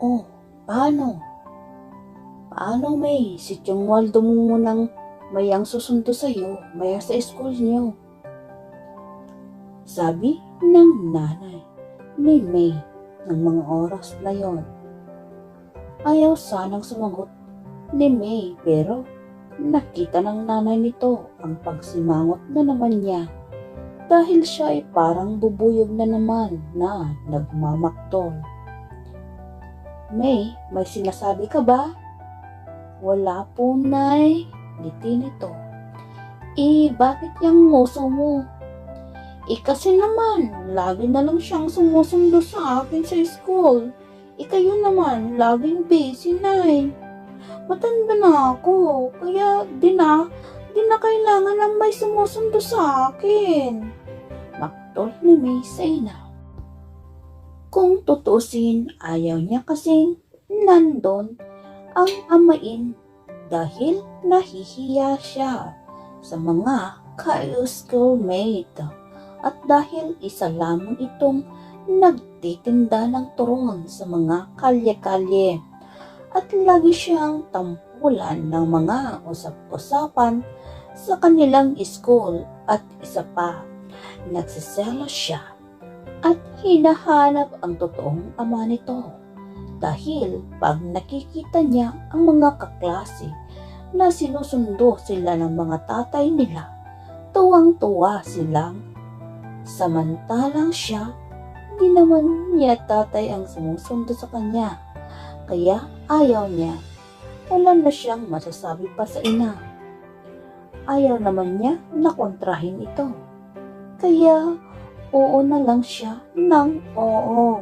Oh, paano? Paano May? Si Tiyong Waldo mo munang may ang susundo sa'yo, maya sa school niyo. Sabi ng nanay ni May ng mga oras na yon. Ayaw sanang sumagot ni May pero nakita ng nanay nito ang pagsimangot na naman niya dahil siya ay parang bubuyog na naman na nagmamaktol. May sinasabi ka ba? Wala po, Nay. Ngiti nito. Bakit yung nguso mo? Kasi naman, lagi na lang siyang sumusundo sa akin sa school. Kayo naman, laging busy, Nay. Matanda na ako, kaya di na kailangan na may sumusundo sa akin. Maktol ni May sa ina. Kung tutusin, ayaw niya kasing nandun ang amain dahil nahihiya siya sa mga ka-schoolmate at dahil isa lamang itong nagtitinda ng turon sa mga kalye-kalye at lagi siyang tampulan ng mga usap-usapan sa kanilang school at isa pa, nagsiselos siya at hinahanap ang totoong ama nito dahil pag nakikita niya ang mga kaklase na sinusundo sila ng mga tatay nila, tuwang-tuwa silang samantalang siya, di naman niya tatay ang sumusundo sa kanya, kaya ayaw niya. Wala na siyang masasabi pa sa ina. Ayaw naman niya na kontrahin ito, kaya oo na lang siya ng oo.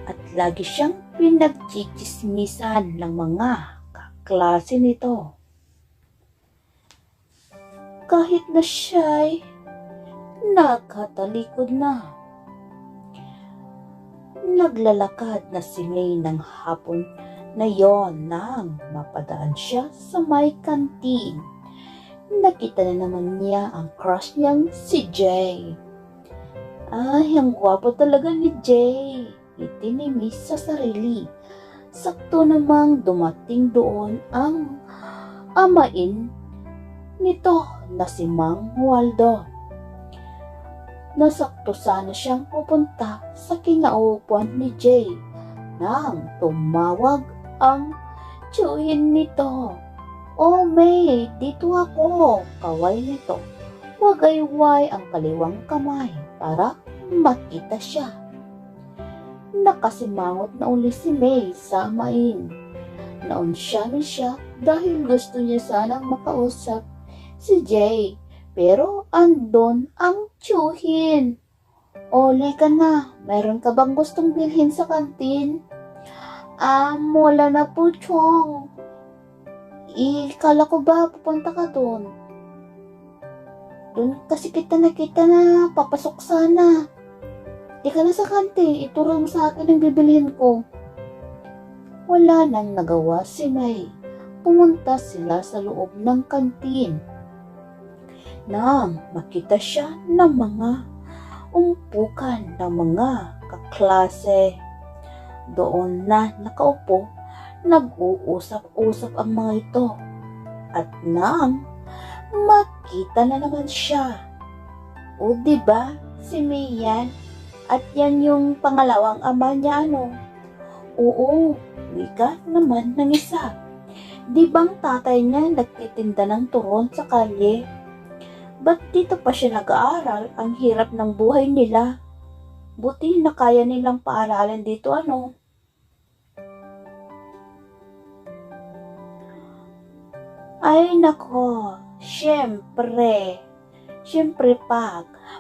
At lagi siyang pinagchichismisan ng mga kaklase nito. Kahit na siya'y nagkatalikod na. Naglalakad na si May ng hapon na yon nang mapadaan siya sa may kantin. Nakita na naman niya ang crush niyang si Jay. Ay, ang gwapo talaga ni Jay. Itinimis sa sarili. Sakto namang dumating doon ang amain nito na si Mang Waldo. Nasakto sana siyang pupunta sa kinaupuan ni Jay nang tumawag ang tiyuhin nito. Oh May, dito ako. Kaway nito. Wagayway ang kaliwang kamay para makita siya. Nakasimangot na uli si May sa amain. Naonsya siya dahil gusto niya sanang makausap si Jay. Pero andon ang tiyuhin. Ole ka na, mayroon ka bang gustong bilhin sa kantin? Wala na po, Chong. Kala ko ba pupunta ka doon? Doon kasi kita nakita na papasok sana. Di ka na sa kantin, ituro mo sa akin ang bibilhin ko. Wala nang nagawa si May. Pumunta sila sa loob ng kantin. Nang makita siya ng mga umpukan ng mga kaklase. Doon na nakaupo, nag-uusap-usap ang mga ito. At nang makita na naman siya. O diba, si May yan? At yan yung pangalawang ama niya, ano? Oo, wika naman ng isa. Di bang tatay niya nagtitinda ng turon sa kalye? Ba't dito pa siya nag-aaral? Ang hirap ng buhay nila. Buti na kaya nilang paaralan dito, ano? Ay nako, syempre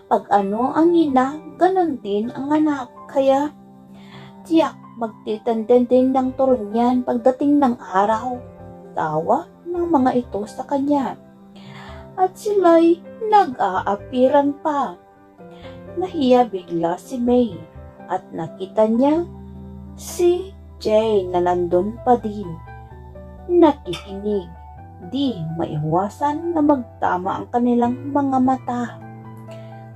pag ano ang ina, ganon din ang anak. Kaya, tiyak, magtitanden din ng turon yan pagdating ng araw. Tawa ng mga ito sa kanya. At sila'y nag-aapiran pa. Nahiya bigla si May at nakita niya si Jay na nandun pa din. Nakikinig. Di maiwasan na magtama ang kanilang mga mata.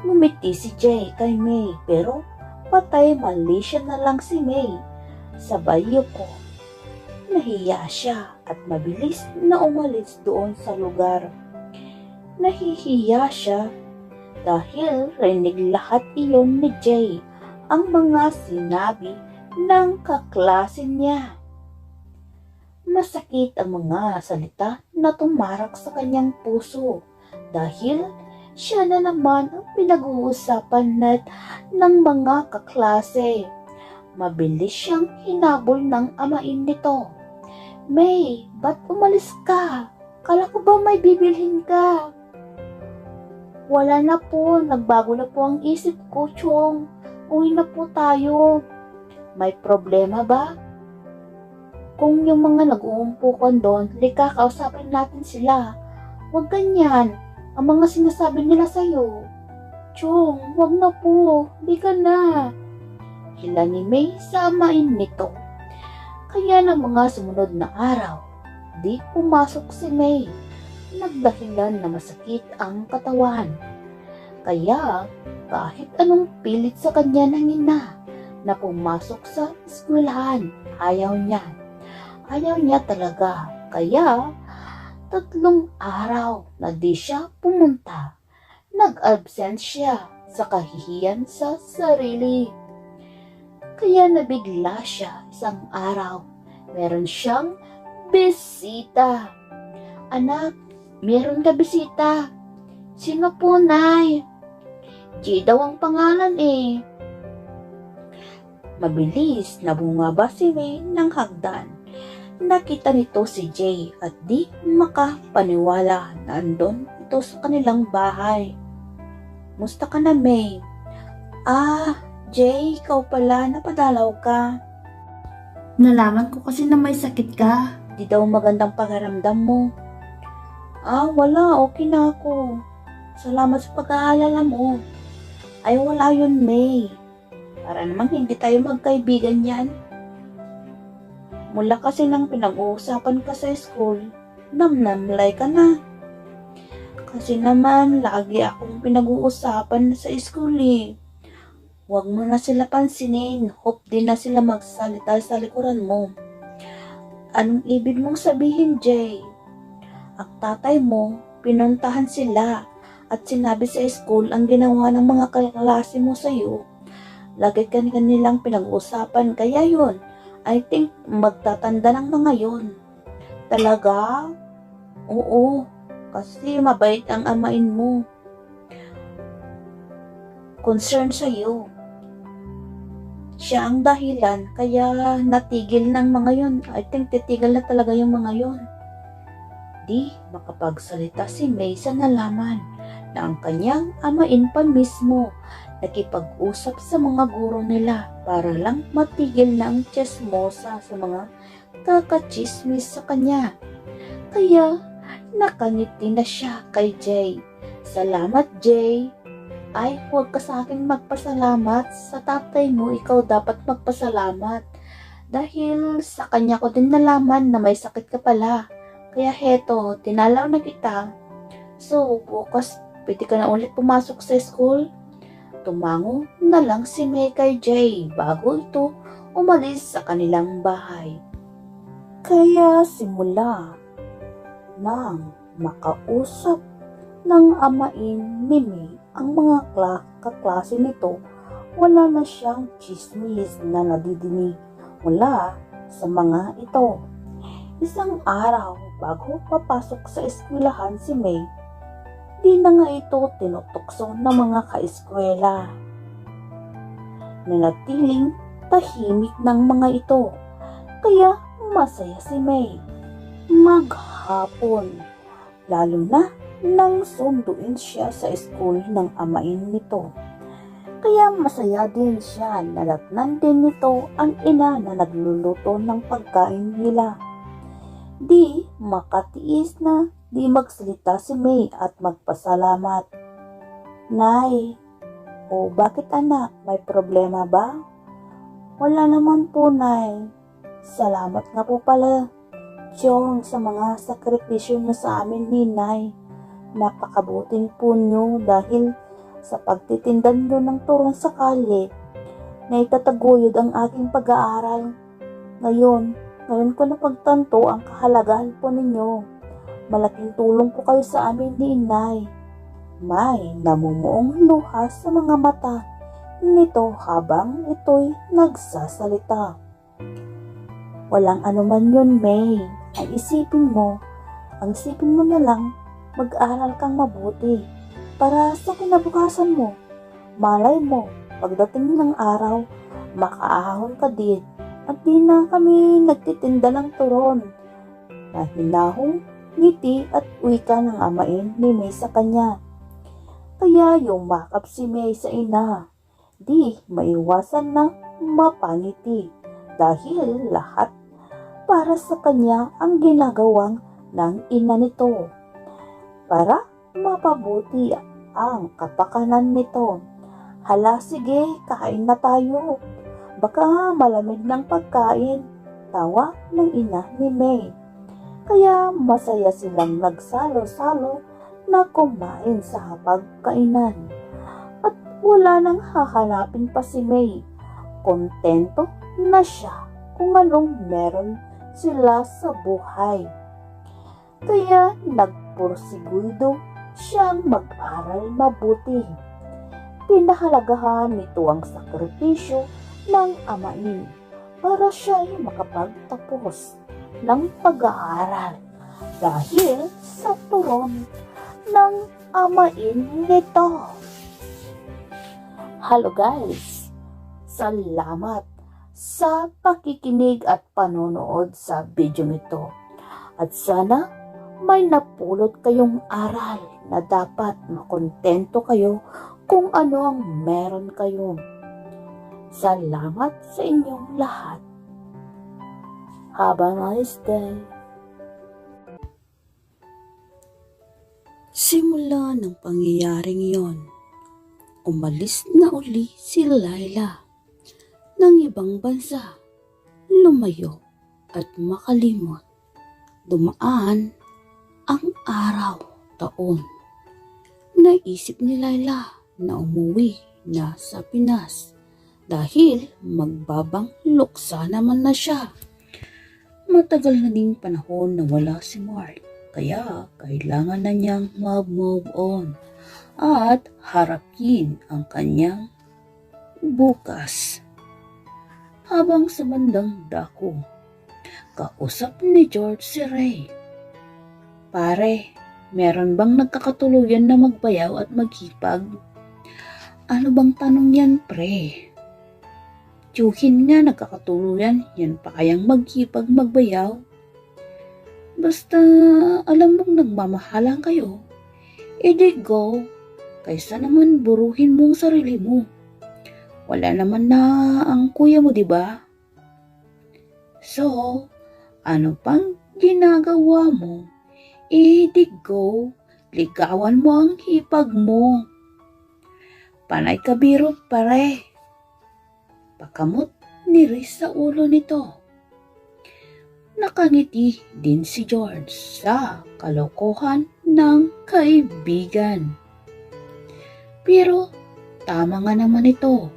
Ngumiti si Jay kay May pero patay mali siya na lang si May sa bayo ko. Nahiya siya at mabilis na umalis doon sa lugar. Nahihiya siya dahil rinig lahat iyon ni Jay ang mga sinabi ng kaklase niya. Masakit ang mga salita na tumarak sa kanyang puso dahil siya na naman ang pinag-uusapan ng mga kaklase. Mabilis siyang hinabol ng amain nito. May, ba't umalis ka? Kala ko ba may bibilhin ka? Wala na po, nagbago na po ang isip ko, Chong. Uwi na po tayo. May problema ba? Kung yung mga nag-uumpukan doon, lika kausapin natin sila. Huwag ganyan, ang mga sinasabi nila sa'yo. Chong, huwag na po, di ka na. Hila ni May sa amain nito. Kaya ng mga sumunod na araw, di pumasok si May. Nagdahilan na masakit ang katawan. Kaya kahit anong pilit sa kanya ng ina na pumasok sa eskwelahan, ayaw niya. Ayaw niya talaga. Kaya 3 araw na di siya pumunta. Nag-absent siya sa kahihiyan sa sarili. Kaya nabigla siya isang araw. Meron siyang bisita. Anak, meron ka bisita. Sino po, Nay? G daw ang pangalan eh. Mabilis na bumaba si May ng hagdan. Nakita nito si Jay at di makapaniwala na andon ito sa kanilang bahay. Musta ka na, May? Jay, ikaw pala, napadalaw ka. Nalaman ko kasi na may sakit ka. Di daw magandang pakiramdam mo. Wala, okay na ako. Salamat sa pag-aalala mo. Ay, wala yun, May. Para namang hindi tayo magkaibigan yan. Mula kasi nang pinag-uusapan ka sa school, namnamlay ka na. Kasi naman, lagi akong pinag-uusapan sa school eh. Huwag mo na sila pansinin. Hope din na sila magsalita sa likuran mo. Anong ibig mong sabihin, Jay? Ang tatay mo, pinuntahan sila at sinabi sa school ang ginawa ng mga kaklase mo sa'yo. Lagi ka nilang pinag-uusapan. Kaya yun, I think magtatanda ng mga yun. Talaga? Oo, kasi mabait ang amain mo. Concern sa'yo. Siya ang dahilan kaya natigil ng mga yun. I think titigil na talaga yung mga yun. Di makapagsalita si May sa nalaman na ang kanyang amain pa mismo nakipag-usap sa mga guro nila para lang matigil na ang chismosa sa mga kakachismis sa kanya. Kaya nakangiti na siya kay Jay. Salamat, Jay. Ay, huwag ka sa akin magpasalamat. Sa tatay mo, ikaw dapat magpasalamat. Dahil sa kanya ko din nalaman na may sakit ka pala. Kaya heto, tinalaw na kita. So, bukas, pwede ka na ulit pumasok sa school. Tumango na lang si May kay Jay bago ito umalis sa kanilang bahay. Kaya simula nang makausap ng amain ni May ang mga kaklase nito, wala na siyang chismis na nadidinig mula sa mga ito. Isang araw bago papasok sa eskwelahan si May, di na nga ito tinutokso ng mga kaeskwela. Nanatiling tahimik ng mga ito, kaya masaya si May. Maghapon, lalo na nang sunduin siya sa school ng amain nito. Kaya masaya din siya na datnan din nito ang ina na nagluluto ng pagkain nila. Di makatiis na di magsalita si May at magpasalamat. Nay, bakit anak? May problema ba? Wala naman po, Nay. Salamat nga po pala, Chong, sa mga sakripisyo niyo sa amin ni Nay. Napakabuting po niyo dahil sa pagtitindan niyo ng turon sa kalye na itataguyod ang aking pag-aaral. Ngayon ko napagtanto ang kahalagahan po ninyo. Malaking tulong po kayo sa amin ni Inay. May namumuong luha sa mga mata nito habang ito'y nagsasalita. Walang anuman yun, May. Ang isipin mo na lang, mag-aral kang mabuti para sa kinabukasan mo. Malay mo, pagdating ng araw, makaahon ka din at di na kami nagtitinda ng turon. Mahinahong ngiti at wika ng amain ni May sa kanya. Kaya yumakap si May sa ina. Di maiwasan na mapangiti dahil lahat para sa kanya ang ginagawang ng ina nito para mapabuti ang kapakanan nito. Hala, sige, kain na tayo. Baka malamig ng pagkain, tawa ng ina ni May. Kaya masaya silang nagsalo-salo na kumain sa hapagkainan. At wala nang hahanapin pa si May. Kontento na siya kung anong meron sila sa buhay. Kaya nagpursiguldo siyang mag-aral mabuti. Pinahalagahan nito ang sakripisyo ng amain para siya ay makapagtapos ng pag-aaral dahil sa turon ng amain nito. Hello guys! Salamat sa pakikinig at panonood sa video nito. At sana may napulot kayong aral na dapat makontento kayo kung ano ang meron kayo. Salamat sa inyong lahat. Have a nice day. Simula ng pangyayaring yon, umalis na uli si Layla ng ibang bansa, lumayo at makalimot. Dumaan ang araw, taon. Naisip ni Layla na umuwi na sa Pinas dahil magbabang luksa naman na siya. Matagal na ding panahon na wala si Mark, kaya kailangan na niyang mag-move on at harapin ang kanyang bukas. Habang sa bandang dako, kausap ni George si Ray. Pare, meron bang nagkakatuluyan na magbayaw at maghipag? Ano bang tanong yan, pre? Tiyuhin nga nagkakatuluyan, yan pa kayang maghipag magbayaw? Basta alam mong nagmamahalan kayo, edi go, kaysa naman buruhin mo ang sarili mo. Wala naman na ang kuya mo, diba? So, ano pang ginagawa mo? Edi go, ligawan mo ang hipag mo. Panay ka biro, pare. Pakamot ni Riz sa ulo nito. Nakangiti din si George sa kalokohan ng kaibigan. Pero tama nga naman ito.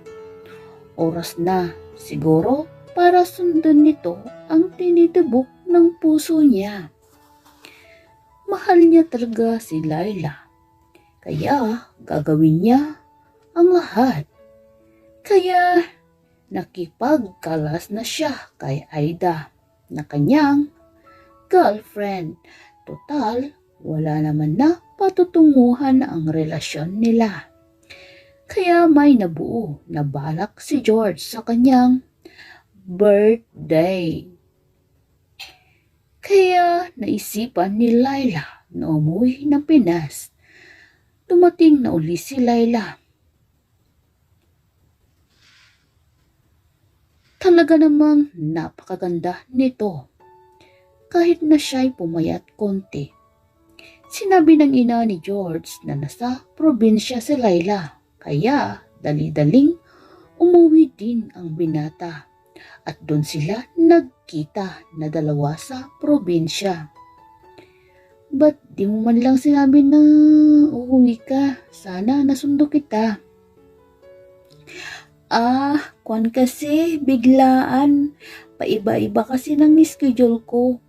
Oras na siguro para sundan nito ang tinitibok ng puso niya. Mahal niya talaga si Layla, kaya gagawin niya ang lahat. Kaya nakipagkalas na siya kay Aida na kanyang girlfriend. Total, wala naman na patutunguhan ang relasyon nila. Kaya may nabuo na balak si George sa kanyang birthday. Kaya naisipan ni Layla na umuwi ng Pinas. Dumating na uli si Layla. Talaga namang napakaganda nito. Kahit na siya'y pumayat konti. Sinabi ng ina ni George na nasa probinsya si Layla. Kaya dali-daling umuwi din ang binata. At doon sila nagkita na dalawa sa probinsya. Ba't di mo man lang sinabi na uuwi ka? Sana nasundo kita. Kwan kasi, biglaan. Paiba-iba kasi ng schedule ko.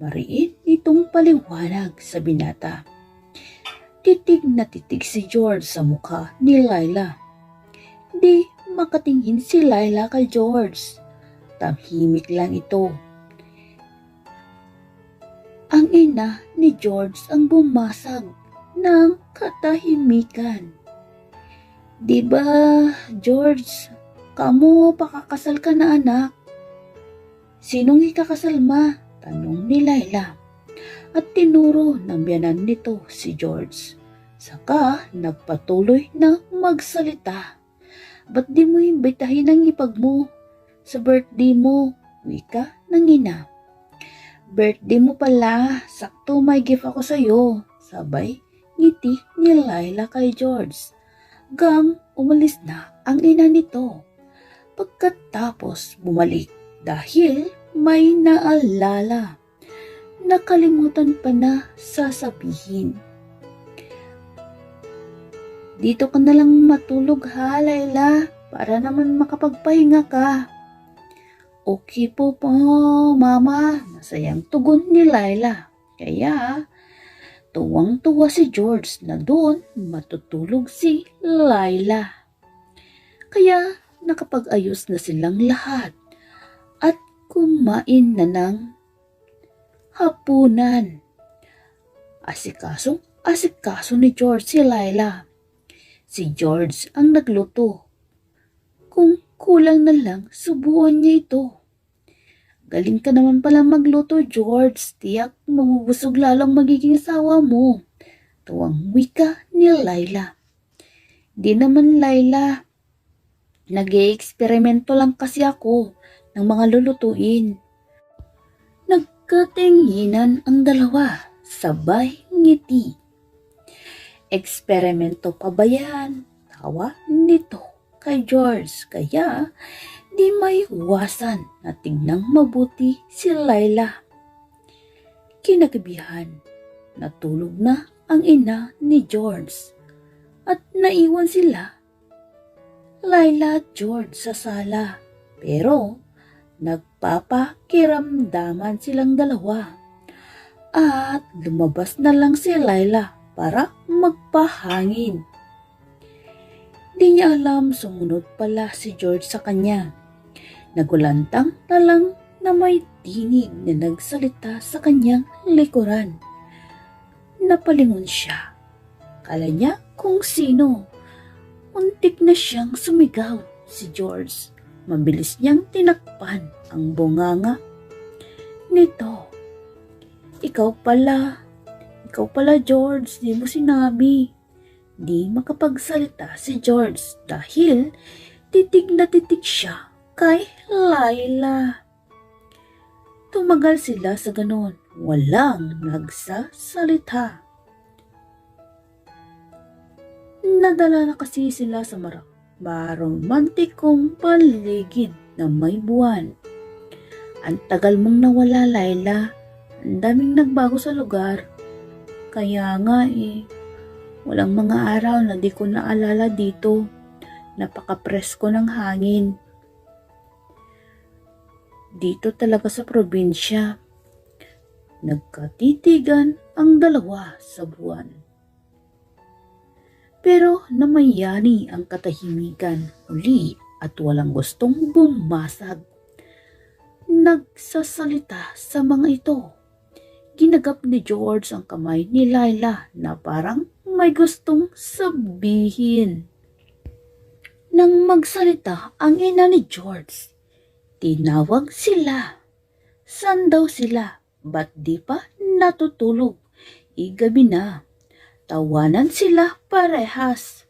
Mariin itong paliwanag sa binata. Titig na titig si George sa mukha ni Laila. Di makatingin si Laila kay George. Tahimik lang ito. Ang ina ni George ang bumasag ng katahimikan. Diba, George, kamo pakakasal ka na anak? Sinong ikakasal ma? Tanong ni Laila. At tinuro ng biyanan nito si George. Saka nagpatuloy na magsalita. Ba't di mo imbitahin ang ipag mo sa birthday mo? Wika ng ina. Birthday mo pala, sakto may gift ako sa'yo. Sabay ngiti ni Laila kay George. Gang umalis na ang ina nito. Pagkatapos bumalik dahil may naalala. Nakalimutan pa na sasabihin. Dito ka na lang matulog ha, Laila, para naman makapagpahinga ka. Okay po, mama. Masayang tugon ni Laila. Kaya tuwang-tuwa si George na doon matutulog si Laila. Kaya nakapag-ayos na silang lahat at kumain na ng hapunan. Asikaso ni George si Laila. Si George ang nagluto. Kung kulang na lang, subuan niya ito. Galing ka naman pala magluto, George. Tiyak mabubusog lalong magiging asawa mo. Tuwang wika ni Laila. Di naman, Laila. Nag-e-eksperimento lang kasi ako ng mga lulutuin. Nagkatinginan ang dalawa. Sabay ngiti. Eksperimento pa ba yan? Tawa nito kay George. Kaya di may iwasan na tignang mabuti si Laila. Kinagabihan, natulog na ang ina ni George at naiwan sila, Laila at George sa sala. Pero nagpapakiramdaman silang dalawa at lumabas na lang si Laila para magpahangin. Di niya alam sumunod pala si George sa kanya. Nagulantang na lang na may tinig na nagsalita sa kanyang likuran. Napalingon siya. Kala niya kung sino. Muntik na siyang sumigaw si George. Mabilis niyang tinakpan ang bunganga nito. Ikaw pala George, di mo sinabi. Di makapagsalita si George dahil titig na titig siya kay Laila. Tumagal sila sa ganon, walang nagsasalita. Nadala na kasi sila sa maromantikong paligid na may buwan. Ang tagal mong nawala, Laila. Ang daming nagbago sa lugar. Kaya nga walang mga araw na di ko naalala dito. Napaka-presko ng hangin. Dito talaga sa probinsya. Nagkatitigan ang dalawa sa buwan. Pero namayani ang katahimikan uli at walang gustong bumasag. Nagsasalita sa mga ito. Ginagap ni George ang kamay ni Laila na parang may gustong sabihin. Nang magsalita ang ina ni George, tinawag sila. San daw sila? Ba't di pa natutulog? Igabi na. Tawanan sila parehas.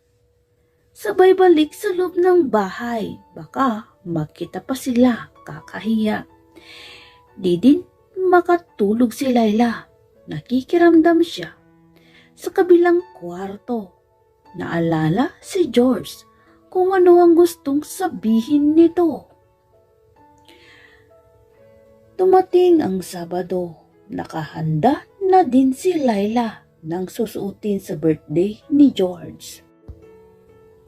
Sabay balik sa loob ng bahay. Baka makita pa sila. Kakahiya. Di din makatulog si Laila. Nakikiramdam siya sa kabilang kwarto. Naalala si George kung ano ang gustong sabihin nito. Dumating ang Sabado. Nakahanda na din si Laila nang susuotin sa birthday ni George.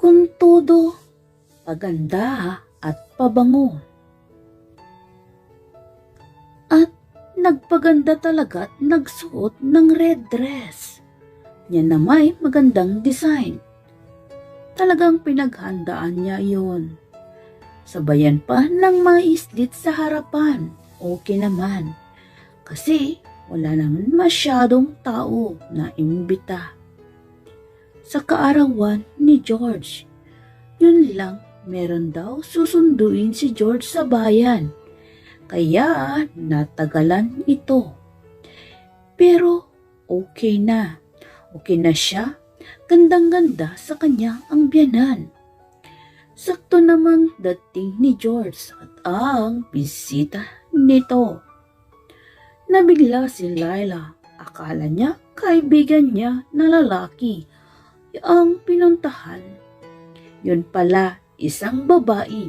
Kung todo, paganda at pabango. At nagpaganda talaga at nagsuot ng red dress. Yan na may magandang design. Talagang pinaghandaan niya iyon. Sabayan pa ng mga islit sa harapan. Okay naman. Kasi wala naman masyadong tao na imbita. Sa kaarawan ni George, yun lang meron daw susunduin si George sa bayan. Kaya natagalan ito. Pero okay na. Okay na siya. Gandang-ganda sa kanya ang biyanan. Sakto namang dating ni George at ang bisita nito. Nabigla si Laila. Akala niya kaibigan niya na lalaki ang pinuntahan. Yun pala isang babae.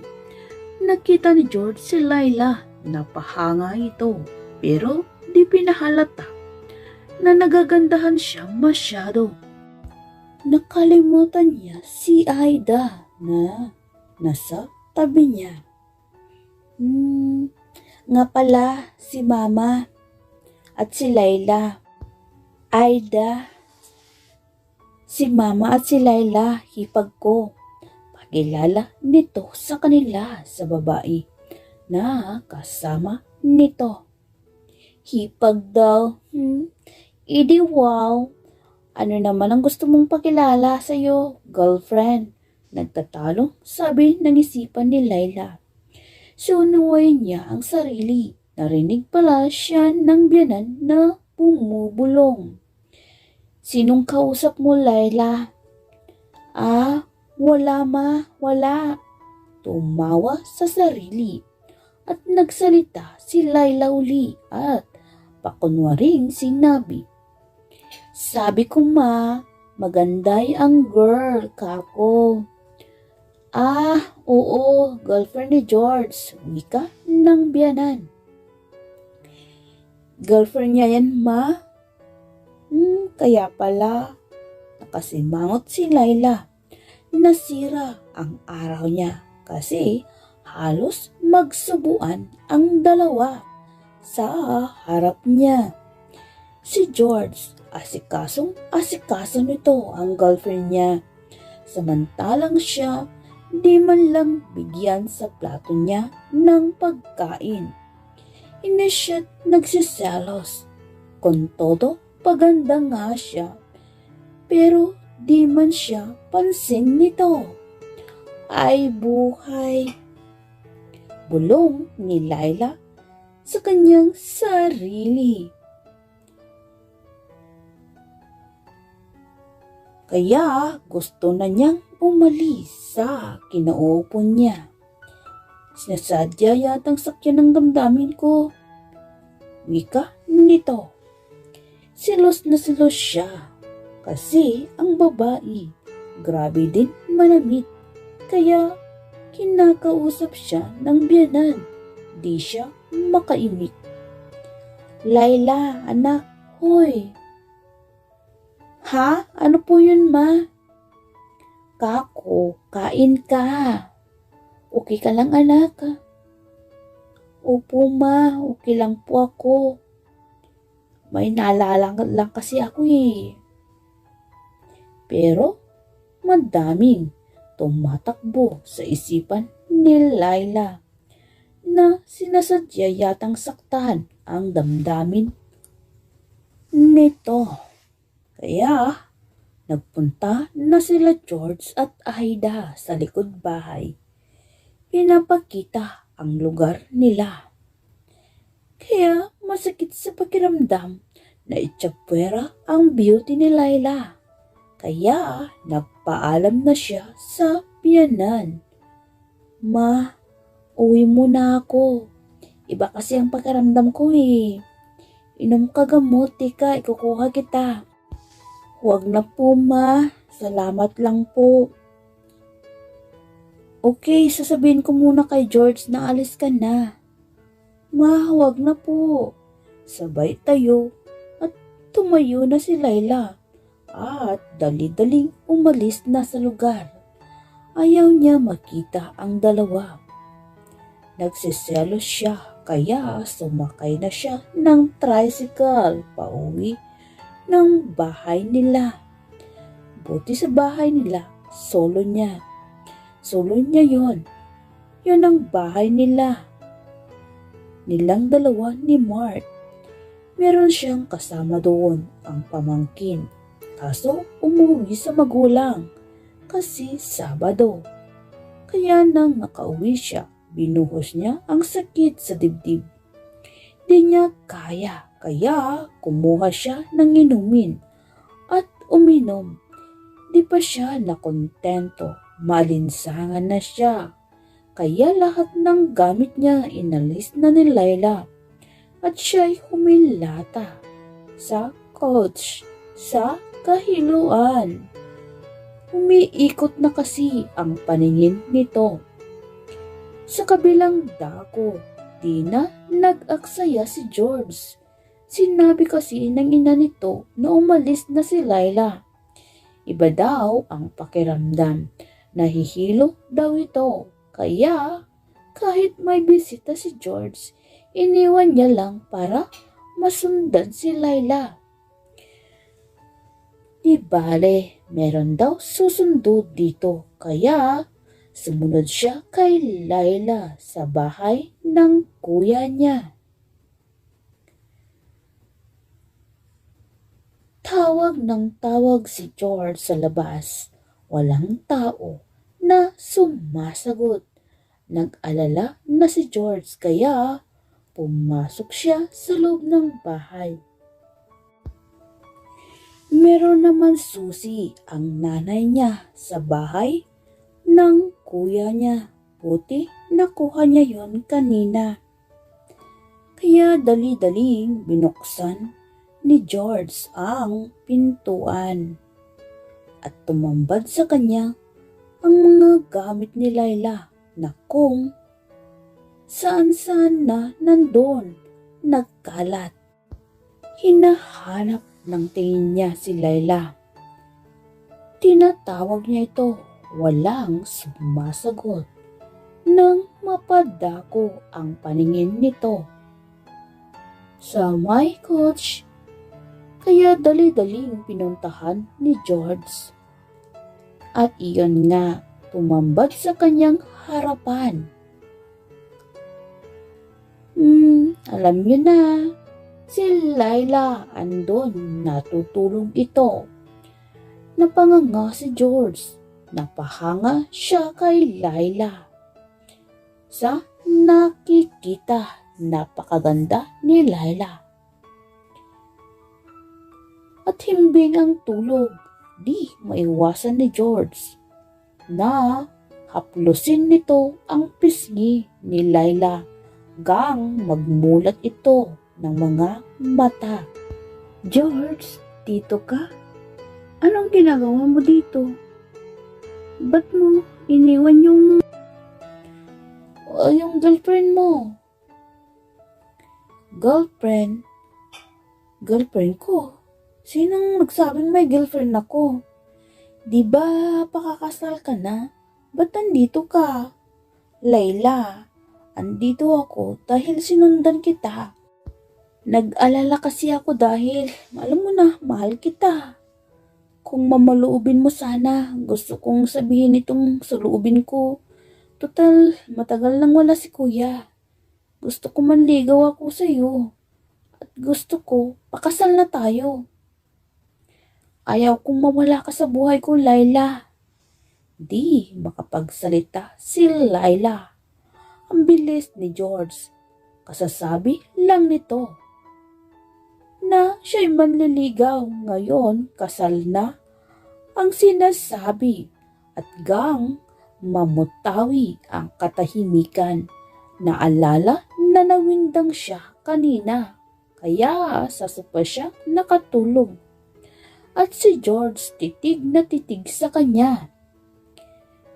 Nakita ni George si Laila. Napahanga ito pero di pinahalata na nagagandahan siya masyado. Nakalimutan niya si Aida na nasa tabi niya. Nga pala si Mama at si Laila. Aida, si Mama at si Laila, hipag ko. Pagilala nito sa kanila sa babae na kasama nito. Hipag daw. Idi wow. Ano naman ang gusto mong pakilala sa'yo, girlfriend? Nagtatalo, sabi ng isipan ni Laila. Sinuway niya ang sarili. Narinig pala siya ng biyanan na bumubulong. Sinong kausap mo, Laila? Wala ma, wala. Tumawa sa sarili at nagsalita si Laila uli at pakunwaring sinabi. Sabi ko ma, maganday ang girl, kako. Oo, girlfriend ni George, wika ng biyanan. Girlfriend niya yan ma? Kaya pala, nakasimangot si Laila. Nasira ang araw niya kasi halos magsubuan ang dalawa sa harap niya. Si George, asikaso nito ang girlfriend niya. Samantalang siya, di man lang bigyan sa plato niya ng pagkain. Hindi siya nagsiselos. Kung todo, paganda nga siya. Pero di man siya pansin nito. Ay buhay! Bulong ni Laila sa kanyang sarili. Kaya gusto na niyang umalis sa kinaupo niya. Sinasadya yatang sakyan ng damdamin ko. Wika nito. Silos na silos siya. Kasi ang babae, grabe din manamit. Kaya kinakausap siya ng biyanan. Di siya makaimik. Laila, anak, hoy. Ha? Ano po yun, ma? Kako, kain ka. Okay ka lang, anak? Opo, ma. Okay lang po ako. May naalala lang kasi ako eh. Pero, madaming tumatakbo sa isipan ni Laila na sinasadya yatang saktahan ang damdamin nito. Kaya, nagpunta na sila George at Aida sa likod bahay. Pinapakita ang lugar nila. Kaya masakit sa pakiramdam na itsapwera ang beauty ni Laila. Kaya nagpaalam na siya sa biyanan. Ma, uwi muna ako. Iba kasi ang pakiramdam ko eh. Inom ka gamot, tika, ikukuha kita. Huwag na po ma, salamat lang po. Okay, sasabihin ko muna kay George na alis ka na. Ma, huwag na po. Sabay tayo at tumayo na si Laila at dali-daling umalis na sa lugar. Ayaw niya makita ang dalawa. Nagsiselos siya kaya sumakay na siya ng tricycle pauwi ng bahay nila. Buti sa bahay nila, solo niya. Solo niya yon. Yon ang bahay nila. Nilang dalawa ni Mart. Meron siyang kasama doon ang pamangkin. Kaso umuwi sa magulang kasi Sabado. Kaya nang nakauwi siya, binuhos niya ang sakit sa dibdib. Di niya kaya kumuha siya ng inumin at uminom. Di pa siya nakontento, malinsangan na siya. Kaya lahat ng gamit niya inalis na ni Layla at siya'y humilata sa couch sa kahiluan. Umiikot na kasi ang paningin nito. Sa kabilang dako, di na nag-aksaya si George. Sinabi kasi ng ina nito na umalis na si Layla. Iba daw ang pakiramdam. Nahihilo daw ito. Kaya kahit may bisita si George, iniwan niya lang para masundan si Layla. Di bale, meron daw susundo dito. Kaya sumunod siya kay Layla sa bahay ng kuya niya. Tawag ng tawag si George sa labas. Walang tao na sumasagot. Nag-alala na si George kaya pumasok siya sa loob ng bahay. Meron naman susi ang nanay niya sa bahay ng kuya niya. Buti nakuha niya yon kanina. Kaya dali-daling binuksan ni George ang pintuan at tumambad sa kanya ang mga gamit ni Layla na kung saan-saan na nandun nagkalat. Hinahanap ng tingin niya si Layla. Tinatawag niya ito, walang sumasagot. Nang mapadako ang paningin nito sa may couch, kaya dali-daling pinuntahan ni George. At iyon nga, tumambad sa kanyang harapan. Alam niyo na, si Layla andon, natutulog ito. Napanganga si George, napahanga siya kay Layla. Sa nakikita, napakaganda ni Layla. At himbing ang tulog, di maiwasan ni George na haplusin nito ang pisngi ni Layla gang magmulat ito ng mga mata. George, dito ka? Anong ginagawa mo dito? Ba't mo iniwan yung girlfriend mo? Girlfriend? Girlfriend ko? Sinong nagsabing may girlfriend ako? Di ba pakakasal ka na? Ba't nandito ka? Layla, andito ako dahil sinundan kita. Nag-alala kasi ako dahil, alam mo na, mahal kita. Kung mamaluubin mo sana, gusto kong sabihin itong suluubin ko. Total, matagal nang wala si kuya. Gusto ko manligaw ako sa'yo. At gusto ko, pakasal na tayo. Ayaw kong mawala ka sa buhay ko, Layla. Di makapagsalita si Layla. Ang bilis ni George. Kasasabi lang nito na siya'y manliligaw. Ngayon, kasal na ang sinasabi at gang mamutawi ang katahimikan. Naalala na nawindang siya kanina. Kaya sa sopa siya nakatulog. At si George titig na titig sa kanya.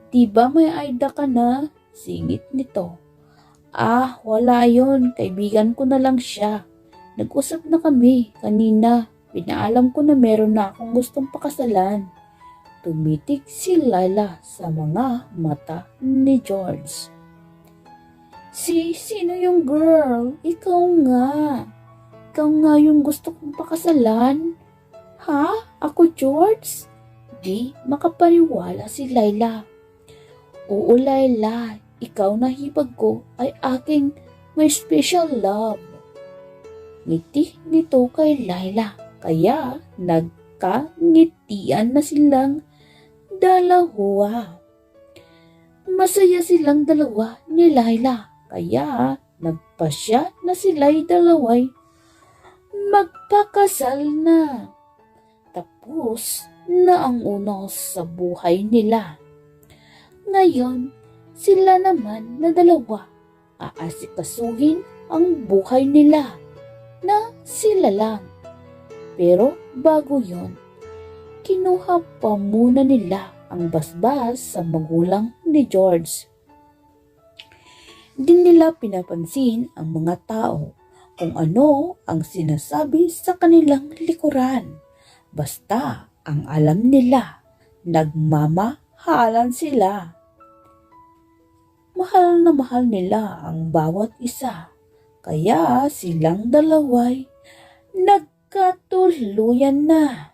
Diba may Aida ka na? Singit nito. Wala yon. Kaibigan ko na lang siya. Nag-usap na kami kanina. Pinaalam ko na meron na akong gustong pakasalan. tumitig si Laila sa mga mata ni George. Sino yung girl? Ikaw nga. Ikaw nga yung gusto kong pakasalan. Ha? Ako, George? Di makapaniwala si Laila. Oo, Laila. Ikaw na hipag ko ay aking may special love. Ngiti nito kay Laila. Kaya nagkangitian na silang dalawa. Masaya silang dalawa ni Laila. Kaya nagpasya na sila'y dalaway magpakasal na. Tapos na ang una sa buhay nila. Ngayon, sila naman na dalawa aasikasuhin ang buhay nila na sila lang. Pero bago yon, kinuha pa muna nila ang basbas sa magulang ni George. Di nila pinapansin ang mga tao kung ano ang sinasabi sa kanilang likuran. Basta ang alam nila, nagmamahalan sila. Mahal na mahal nila ang bawat isa. Kaya silang dalaway nagkatuluyan na.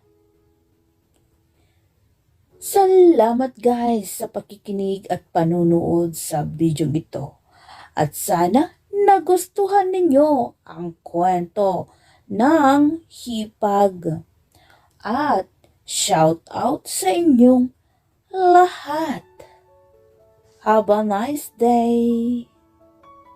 Salamat guys sa pakikinig at panunood sa video ito. At sana nagustuhan ninyo ang kwento ng hipag. At shout out sa inyong lahat. Have a nice day.